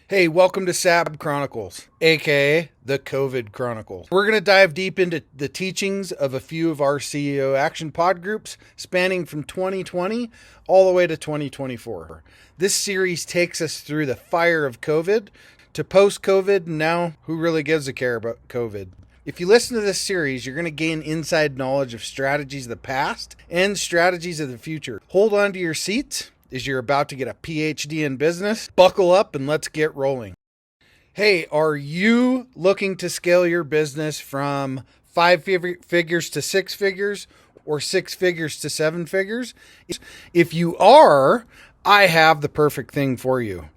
Hey, welcome to SAB Chronicles, aka the COVID Chronicles. We're going to dive deep into the teachings of a few of our CEO Action Pod groups spanning from 2020 all the way to 2024. This series takes us through the fire of COVID to post-COVID, and now who really gives a care about COVID? If you listen to this series, you're going to gain inside knowledge of strategies of the past and strategies of the future. Hold on to your seats as you're about to get a PhD in business. Buckle up and let's get rolling. Hey, are you looking to scale your business from 5 figures to 6 figures or 6 figures to 7 figures? If you are, I have the perfect thing for you.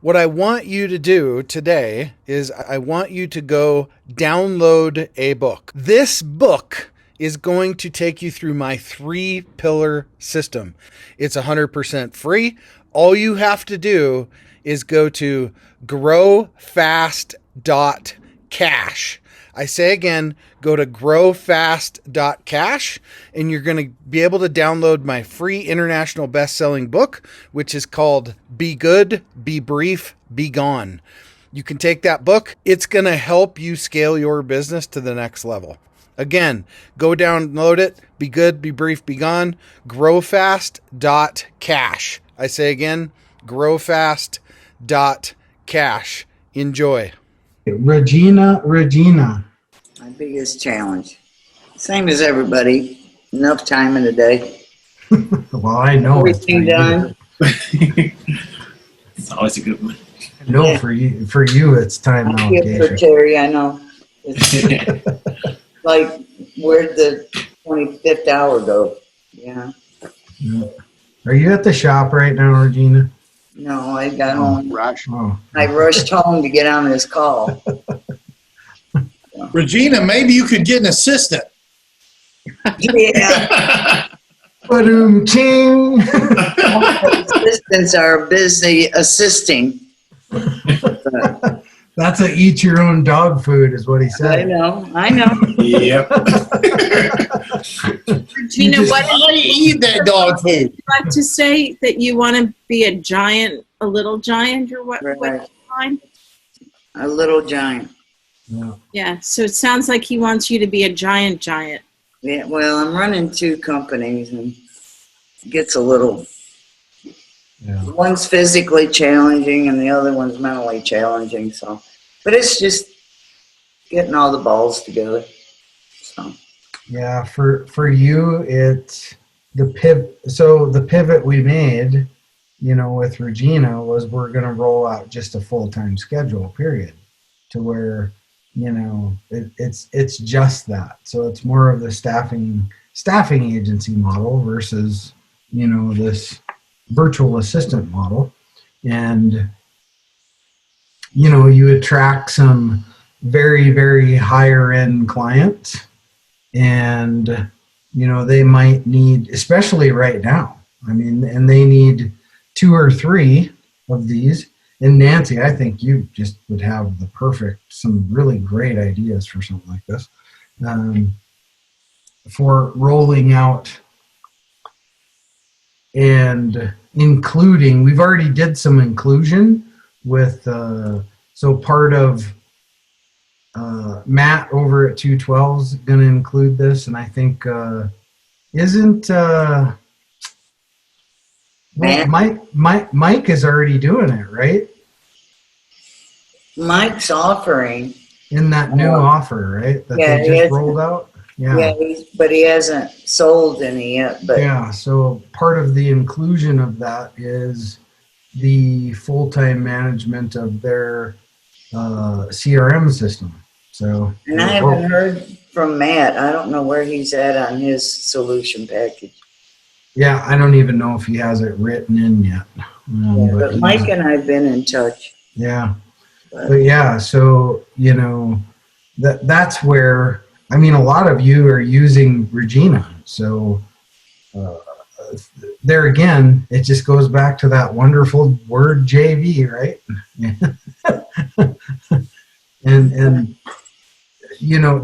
What I want you to do today is I want you to go download a book. This book is going to take you through my 3-pillar system. It's 100% free. All you have to do is go to growfast.cash. I say again, go to growfast.cash and you're going to be able to download my free international best-selling book, which is called Be Good, Be Brief, Be Gone. You can take that book. It's going to help you scale your business to the next level. Again, go download it. Be good, be brief, be gone. Growfast.cash. I say again, growfast.cash. Enjoy. Regina. My biggest challenge. Same as everybody. Enough time in the day. Well, I know Everything done. It's always a good one. No, for you, it's time I feel for allocation. Terry, I know. It's like, where'd the 25th hour go? Yeah. Yeah. Are you at the shop right now, Regina? No, I got home. Rush. Oh, I rushed home to get on this call. Regina, maybe you could get an assistant. Yeah. ching. Assistants are busy assisting. That's a eat your own dog food, is what he I said. know. Yep. Regina, Just what I eat that dog food. did you like to say? That you want to be a giant, a little giant, or what? Right. What line? A little giant. Yeah. Yeah. So it sounds like he wants you to be a giant. Yeah, well, I'm running 2 companies and it gets a little. Yeah. One's physically challenging and the other one's mentally challenging. So, but it's just getting all the balls together. So, Yeah, for you, it's the pivot. So the pivot we made, with Regina was we're going to roll out just a full-time schedule, period, to where, it's just that. So it's more of the staffing agency model versus, this virtual assistant model. And, you attract some very, very higher end clients. And, they might need, especially right now, and they need 2 or 3 of these. And Nancy, I think you just would have some really great ideas for something like this, for rolling out and including, we've already did some inclusion with, so part of, Matt over at 212 is going to include this, and I think Mike is already doing it, right? Mike's offering. In that new offer, right? That Yeah, they he just hasn't- rolled out. Yeah, but he hasn't sold any yet. But Yeah. So part of the inclusion of that is the full-time management of their CRM system. So. and I haven't heard from Matt. I don't know where he's at on his solution package. Yeah, I don't even know if he has it written in yet. But Mike and I've been in touch. Yeah. But yeah, so, that's where, a lot of you are using Regina. So there again, it just goes back to that wonderful word JV, right? and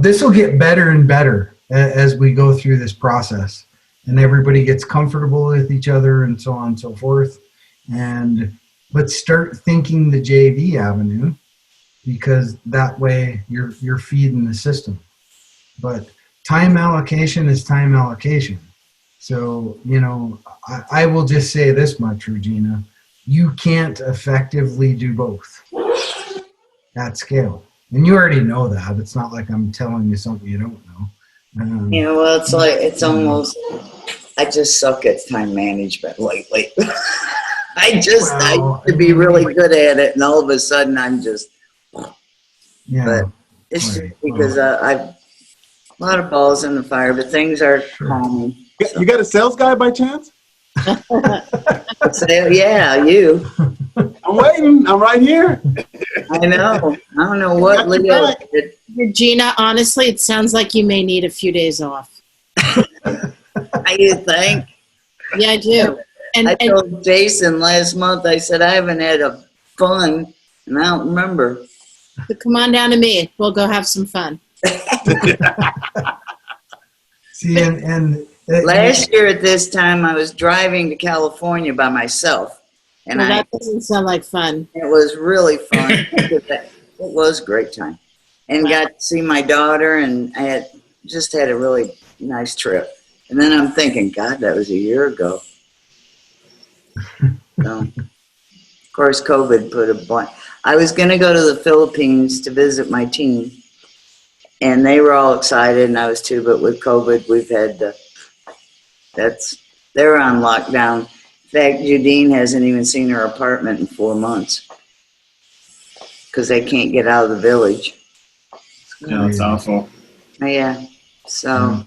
this will get better and better as we go through this process. And everybody gets comfortable with each other and so on and so forth. And but start thinking the JV avenue, because that way you're feeding the system. But time allocation is time allocation. So, I will just say this much, Regina. You can't effectively do both at scale. And you already know that. It's not like I'm telling you something you don't know. Well, it's almost, I just suck at time management lately. I used to be really good at it, and all of a sudden I'm just, but it's just because I've a lot of balls in the fire, but things are calming. So. You got a sales guy by chance? Yeah, you. I'm waiting. I'm right here. I know. I don't know what Leo did. Regina, honestly, it sounds like you may need a few days off. You think? Yeah, I do. I told Jason last month, I said, I haven't had a fun, and I don't remember. So come on down to me. We'll go have some fun. See, and last year at this time, I was driving to California by myself. And that doesn't sound like fun. It was really fun. It was a great time. And got to see my daughter, and I had a really nice trip. And then I'm thinking, God, that was a year ago. So, of course, COVID put a blank. I was going to go to the Philippines to visit my team, and they were all excited, and I was too. But with COVID, we've had they're on lockdown. In fact, Judine hasn't even seen her apartment in 4 months because they can't get out of the village. Yeah, it's awful. Yeah. So,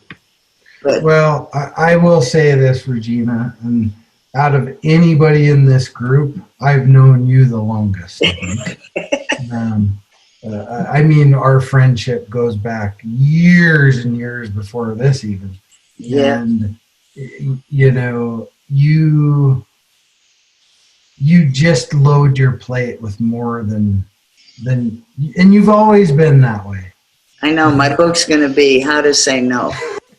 but well, I will say this, Regina, and out of anybody in this group, I've known you the longest, I think. I mean, our friendship goes back years and years before this even. Yeah. And, you just load your plate with more than, and you've always been that way. I know, my book's going to be How to Say No.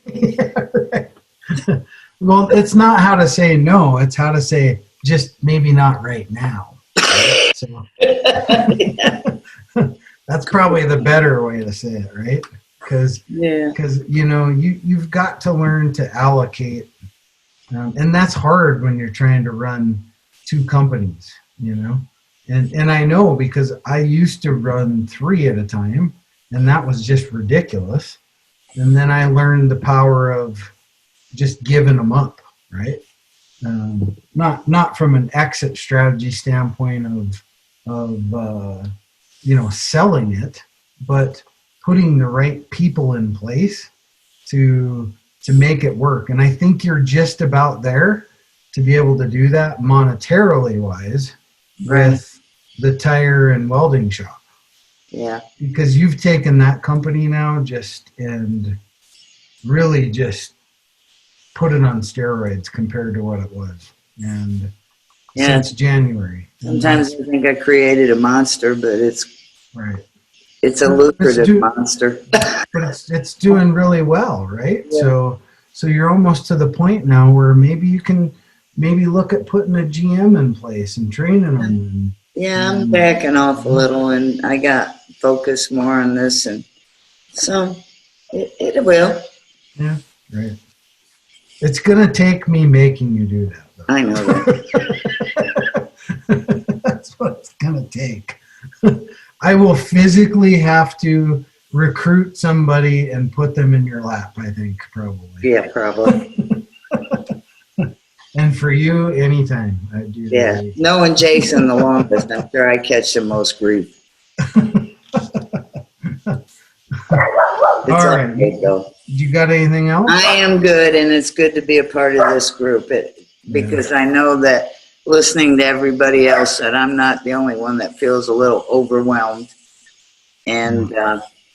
Yeah, right. Well, it's not how to say no. It's how to say just maybe not right now. So that's probably the better way to say it, right? Because you've got to learn to allocate, and that's hard when you're trying to run 2 companies. And I know because I used to run 3 at a time, and that was just ridiculous. And then I learned the power of just giving them up, right? Not from an exit strategy standpoint of selling it, but putting the right people in place to make it work. And I think you're just about there to be able to do that monetarily wise with the tire and welding shop. Yeah. Because you've taken that company now and really just put it on steroids compared to what it was. And since January. Sometimes I think I created a monster, but it's a lucrative monster. But it's doing really well, right? Yeah. So you're almost to the point now where maybe you can look at putting a GM in place and training them. Yeah, I'm backing off a little, and I got focused more on this, and so it will. Yeah, right. It's gonna take me making you do that, though. I know that. That's what it's gonna take. I will physically have to recruit somebody and put them in your lap, I think, probably. Yeah, probably. And for you, anytime. I do. Yeah, knowing Jason the longest, I'm sure I catch the most grief. All right. Okay, though. You got anything else? I am good, and it's good to be a part of this group because I know that listening to everybody else, that I'm not the only one that feels a little overwhelmed. And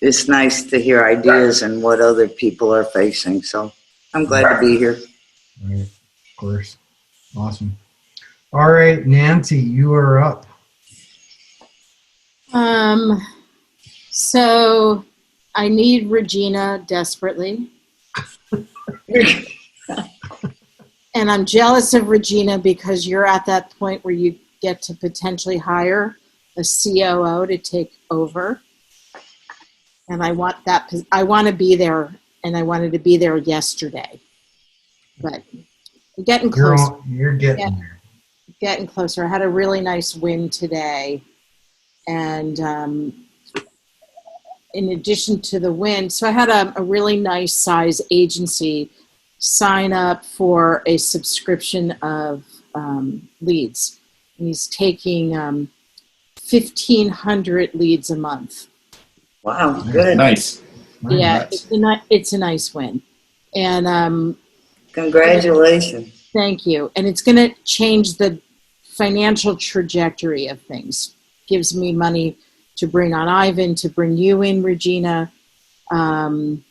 it's nice to hear ideas and what other people are facing. So I'm glad to be here. Right. Of course. Awesome. All right, Nancy, you are up. So I need Regina desperately. And I'm jealous of Regina because you're at that point where you get to potentially hire a COO to take over. And I want to be there, and I wanted to be there yesterday. But we're getting closer. You're getting there. Getting closer. I had a really nice win today. And in addition to the win, so I had a really nice size agency sign up for a subscription of leads. And he's taking 1,500 leads a month. Wow, good. Nice. Yeah, it's a nice win. And Congratulations. thank you. And it's going to change the financial trajectory of things. Gives me money to bring on Ivan, to bring you in, Regina, to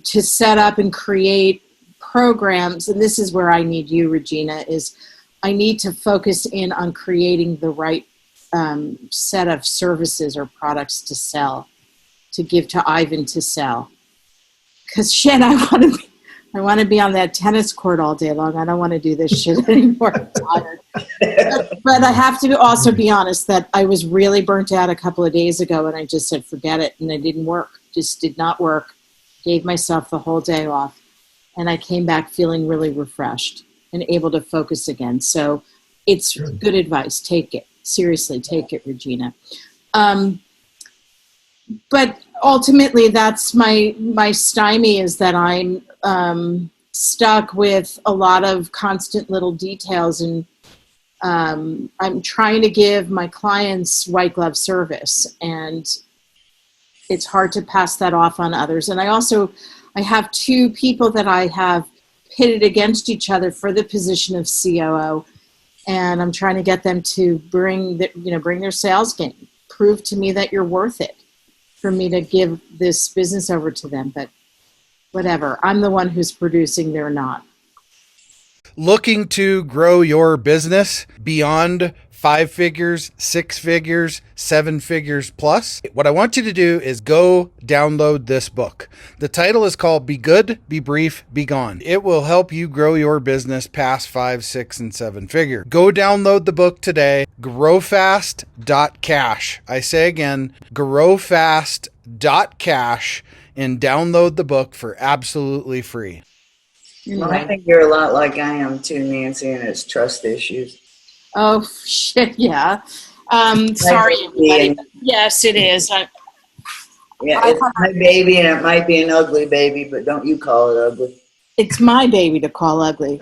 set up and create programs. And this is where I need you, Regina, is I need to focus in on creating the right set of services or products to sell, to give to Ivan to sell. Because shit, I want to be on that tennis court all day long. I don't want to do this shit anymore. I'm tired. But I have to also be honest that I was really burnt out a couple of days ago, and I just said, forget it. And it didn't work. Just did not work. Gave myself the whole day off. And I came back feeling really refreshed and able to focus again. So it's good advice. Take it. Seriously, take it, Regina. But ultimately, that's my stymie, is that I'm stuck with a lot of constant little details, and I'm trying to give my clients white glove service, and it's hard to pass that off on others. And I have two people that I have pitted against each other for the position of COO, and I'm trying to get them to bring their sales game, prove to me that you're worth it, for me to give this business over to them. But whatever, I'm the one who's producing, they're not. Looking to grow your business beyond 5 figures, 6 figures, 7 figures plus? What I want you to do is go download this book. The title is called Be Good, Be Brief, Be Gone. It will help you grow your business past 5, 6, and 7 figure. Go download the book today. Growfast.cash. I say again, growfast.cash, and download the book for absolutely free. Well, I think you're a lot like I am too, Nancy, and it's trust issues. Oh, shit, yeah. Sorry, everybody. Yes, it is. Yeah, it's my baby, and it might be an ugly baby, but don't you call it ugly. It's my baby to call ugly.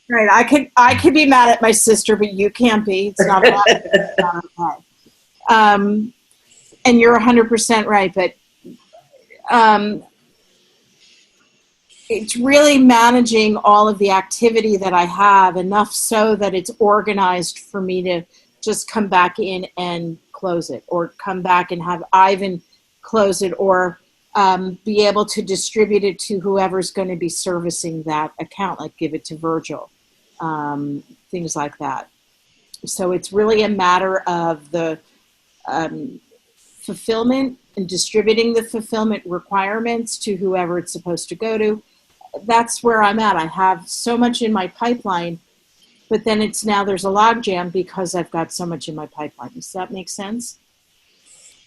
Right, I could be mad at my sister, but you can't be. It's not okay. And you're 100% right, but it's really managing all of the activity that I have, enough so that it's organized for me to just come back in and close it, or come back and have Ivan close it, or be able to distribute it to whoever's going to be servicing that account, like give it to Virgil, things like that. So it's really a matter of the fulfillment and distributing the fulfillment requirements to whoever it's supposed to go to. That's where I'm at. I have so much in my pipeline, but then there's a logjam because I've got so much in my pipeline. Does that make sense?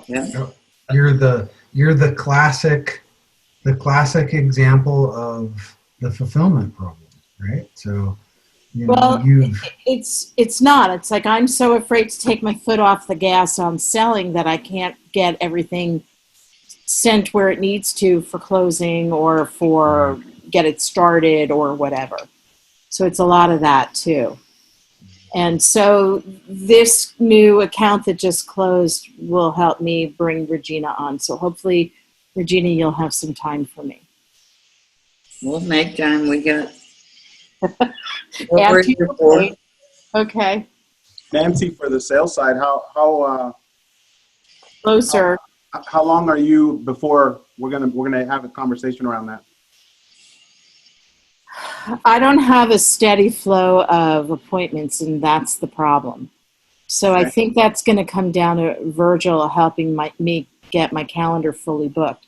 Yeah. You're the classic example of the fulfillment problem, right? So, it's not. It's like I'm so afraid to take my foot off the gas on selling that I can't get everything sent where it needs to for closing, or for get it started, or whatever. So it's a lot of that too. And so this new account that just closed will help me bring Regina on. So hopefully, Regina, you'll have some time for me. We'll make time. We got. Okay. Nancy, for the sales side, how Closer. how long are you before we're gonna have a conversation around that? I don't have a steady flow of appointments, and that's the problem. So I think that's going to come down to Virgil helping me get my calendar fully booked.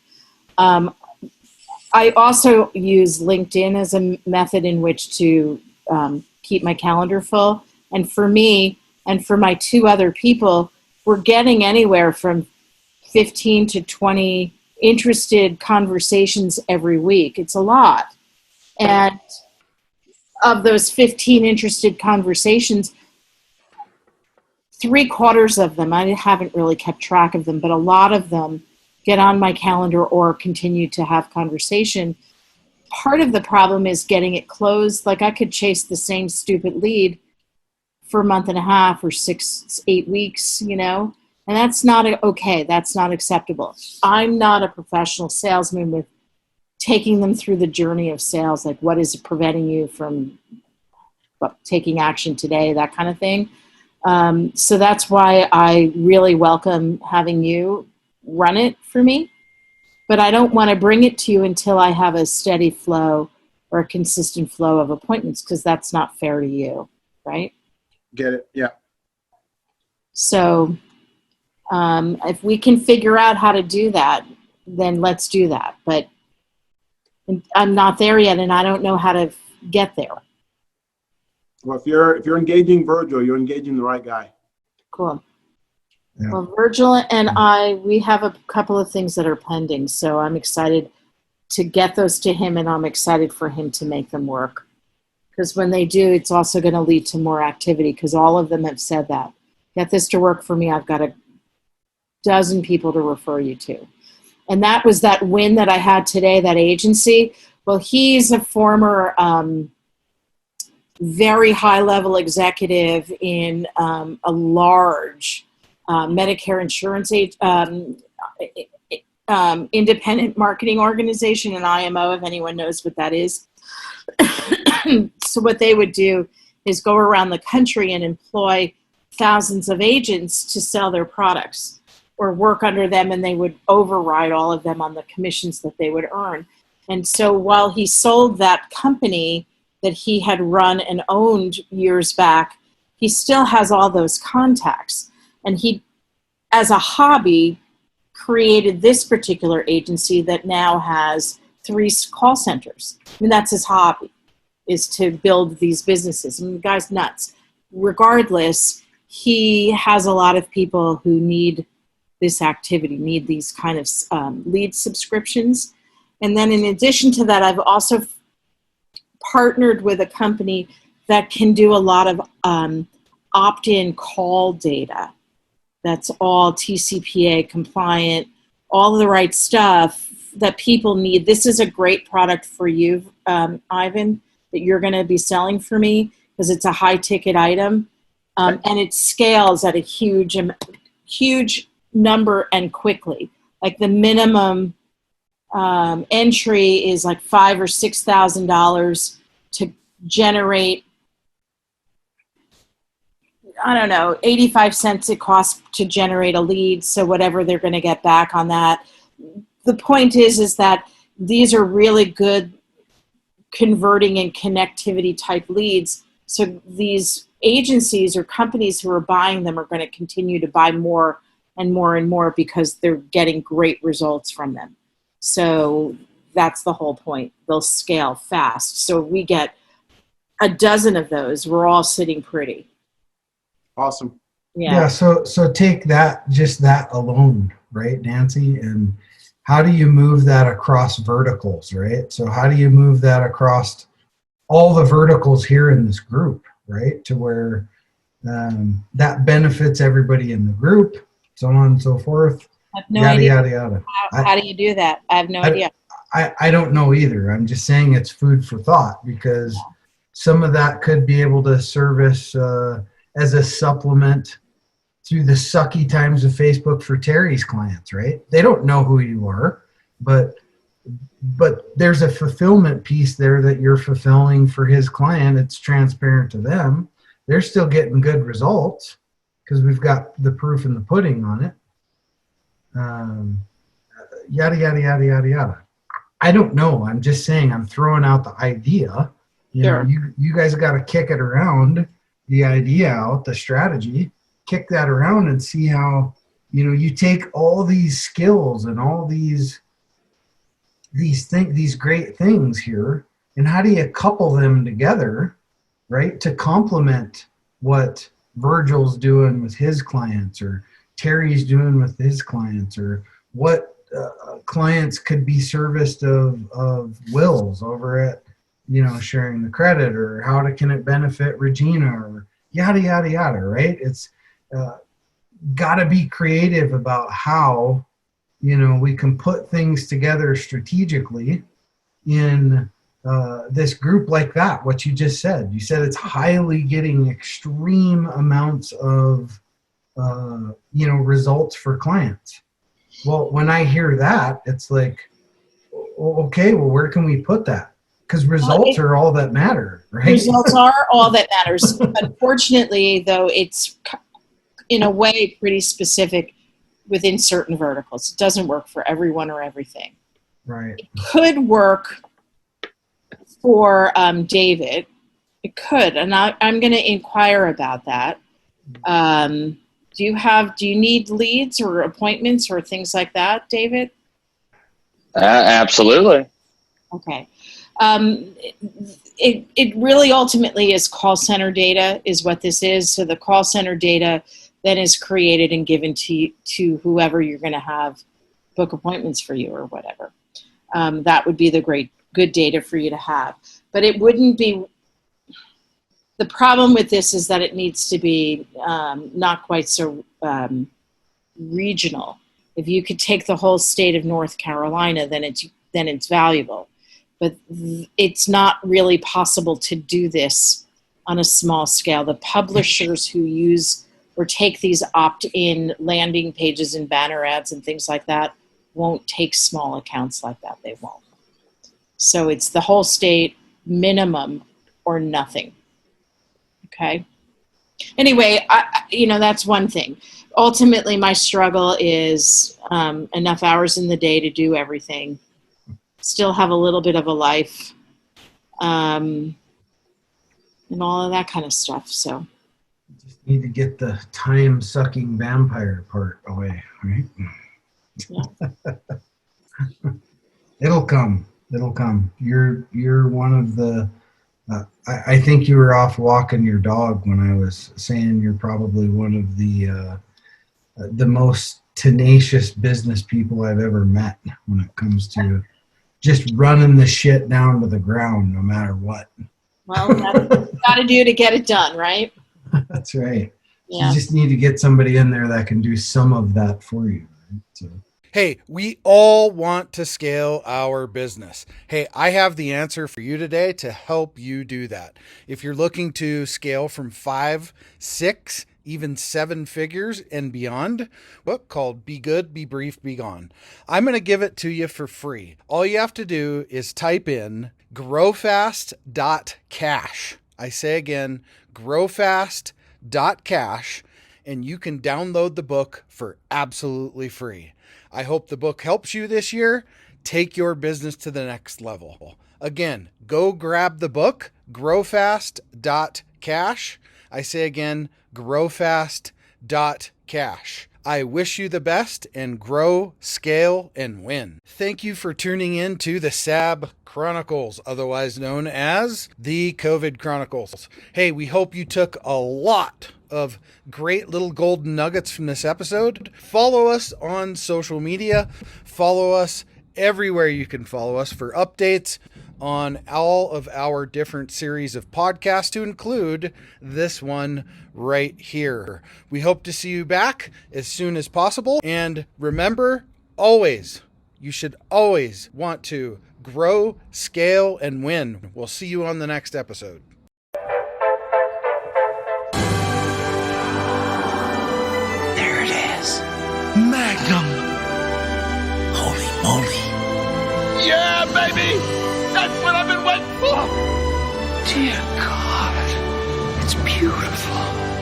I also use LinkedIn as a method in which to keep my calendar full. And for me and for my 2 other people, we're getting anywhere from 15 to 20 interested conversations every week. It's a lot. And of those 15 interested conversations, 3/4 of them, I haven't really kept track of them, but a lot of them get on my calendar or continue to have conversation. Part of the problem is getting it closed. Like I could chase the same stupid lead for a month and a half or 6, 8 weeks, you know, and that's not okay. That's not acceptable. I'm not a professional salesman with taking them through the journey of sales. Like what is preventing you from taking action today, that kind of thing. So that's why I really welcome having you run it for me. But I don't want to bring it to you until I have a steady flow or a consistent flow of appointments, because that's not fair to you, right? Get it? Yeah. So if we can figure out how to do that, then let's do that. But I'm not there yet, and I don't know how to get there. Well, if you're engaging Virgil, you're engaging the right guy. Cool. Yeah. Well, Virgil and we have a couple of things that are pending, so I'm excited to get those to him, and I'm excited for him to make them work. Because when they do, it's also going to lead to more activity, because all of them have said that. Get this to work for me, I've got a dozen people to refer you to. And that was that win that I had today, that agency. Well, he's a former very high-level executive in a large Medicare insurance independent marketing organization, an IMO, if anyone knows what that is. So what they would do is go around the country and employ thousands of agents to sell their products or work under them, and they would override all of them on the commissions that they would earn. And so while he sold that company that he had run and owned years back, he still has all those contacts. And he, as a hobby, created this particular agency that now has 3 call centers. I mean, that's his hobby, is to build these businesses. I mean, the guy's nuts. Regardless, he has a lot of people who need this activity, need these kind of lead subscriptions. And then in addition to that, I've also partnered with a company that can do a lot of opt-in call data. That's all TCPA compliant, all the right stuff that people need. This is a great product for you, Ivan, that you're going to be selling for me, because it's a high ticket item. And it scales at a huge number and quickly. Like the minimum entry is like $5,000 or $6,000 to generate, I don't know, 85 cents it costs to generate a lead. So whatever they're going to get back on that. The point is that these are really good converting and connectivity type leads. So these agencies or companies who are buying them are going to continue to buy more and more and more, because they're getting great results from them. So that's the whole point. They'll scale fast. So we get a dozen of those. We're all sitting pretty. Awesome. Yeah. So take that, just that alone, right, Nancy? And how do you move that across verticals, right? So how do you move that across all the verticals here in this group, right? To where that benefits everybody in the group, so on and so forth. I have no yada, idea. yada, yada. How do you do that? I have no idea. I don't know either. I'm just saying it's food for thought, because some of that could be able to service as a supplement through the sucky times of Facebook for Terry's clients, right? They don't know who you are, but there's a fulfillment piece there that you're fulfilling for his client. It's transparent to them. They're still getting good results because we've got the proof in the pudding on it. Yada, yada, yada, yada, yada. I don't know. I'm just saying, I'm throwing out the idea. You know, you guys got to kick it around, the idea out, the strategy, kick that around and see how, you know, you take all these skills and all these great things here, and how do you couple them together right? To complement what Virgil's doing with his clients, or Terry's doing with his clients, or what clients could be serviced of Will's over at, sharing the credit, or can it benefit Regina, or yada, yada, yada, right? It's got to be creative about how, we can put things together strategically in this group like that. What you just said, it's highly getting extreme amounts of, results for clients. Well, when I hear that, it's like, okay, well, where can we put that? Because results are all that matter, right? Results are all that matters. Unfortunately, though, it's in a way pretty specific within certain verticals. It doesn't work for everyone or everything. Right. It could work for David. It could, and I'm going to inquire about that. Do you need leads or appointments or things like that, David? Absolutely. Okay. It really ultimately is call center data is what this is. So the call center data then is created and given to whoever you're going to have book appointments for you or whatever. That would be the good data for you to have. But it wouldn't be, the problem with this is that it needs to be not quite so regional. If you could take the whole state of North Carolina, then it's valuable. But it's not really possible to do this on a small scale. The publishers who use or take these opt-in landing pages and banner ads and things like that won't take small accounts like that. They won't. So it's the whole state minimum or nothing. Okay. Anyway, that's one thing. Ultimately, my struggle is enough hours in the day to do everything. Still have a little bit of a life, and all of that kind of stuff. So, you just need to get the time-sucking vampire part away, right? Yeah. It'll come. You're one of the. I think you were off walking your dog when I was saying you're probably one of the most tenacious business people I've ever met when it comes to just running the shit down to the ground no matter what. Well, that's what you got to do to get it done, right? That's right. Yeah. You just need to get somebody in there that can do some of that for you. Right? So. Hey, we all want to scale our business. Hey, I have the answer for you today to help you do that. If you're looking to scale from 5, 6, even 7 figures and beyond, book called Be Good, Be Brief, Be Gone. I'm going to give it to you for free. All you have to do is type in growfast.cash. I say again, growfast.cash, and you can download the book for absolutely free. I hope the book helps you this year. Take your business to the next level. Again, go grab the book, growfast.cash. I say again, growfast.cash. I wish you the best and grow, scale, and win. Thank you for tuning in to the SAB Chronicles, otherwise known as the COVID Chronicles. Hey, we hope you took a lot of great little golden nuggets from this episode. Follow us on social media. Follow us everywhere you can follow us for updates on all of our different series of podcasts, to include this one right here. We hope to see you back as soon as possible. And remember, you should always want to grow, scale, and win. We'll see you on the next episode. There it is. Magnum. Holy moly. Yeah, baby! That's what I've been waiting for! Dear God, it's beautiful.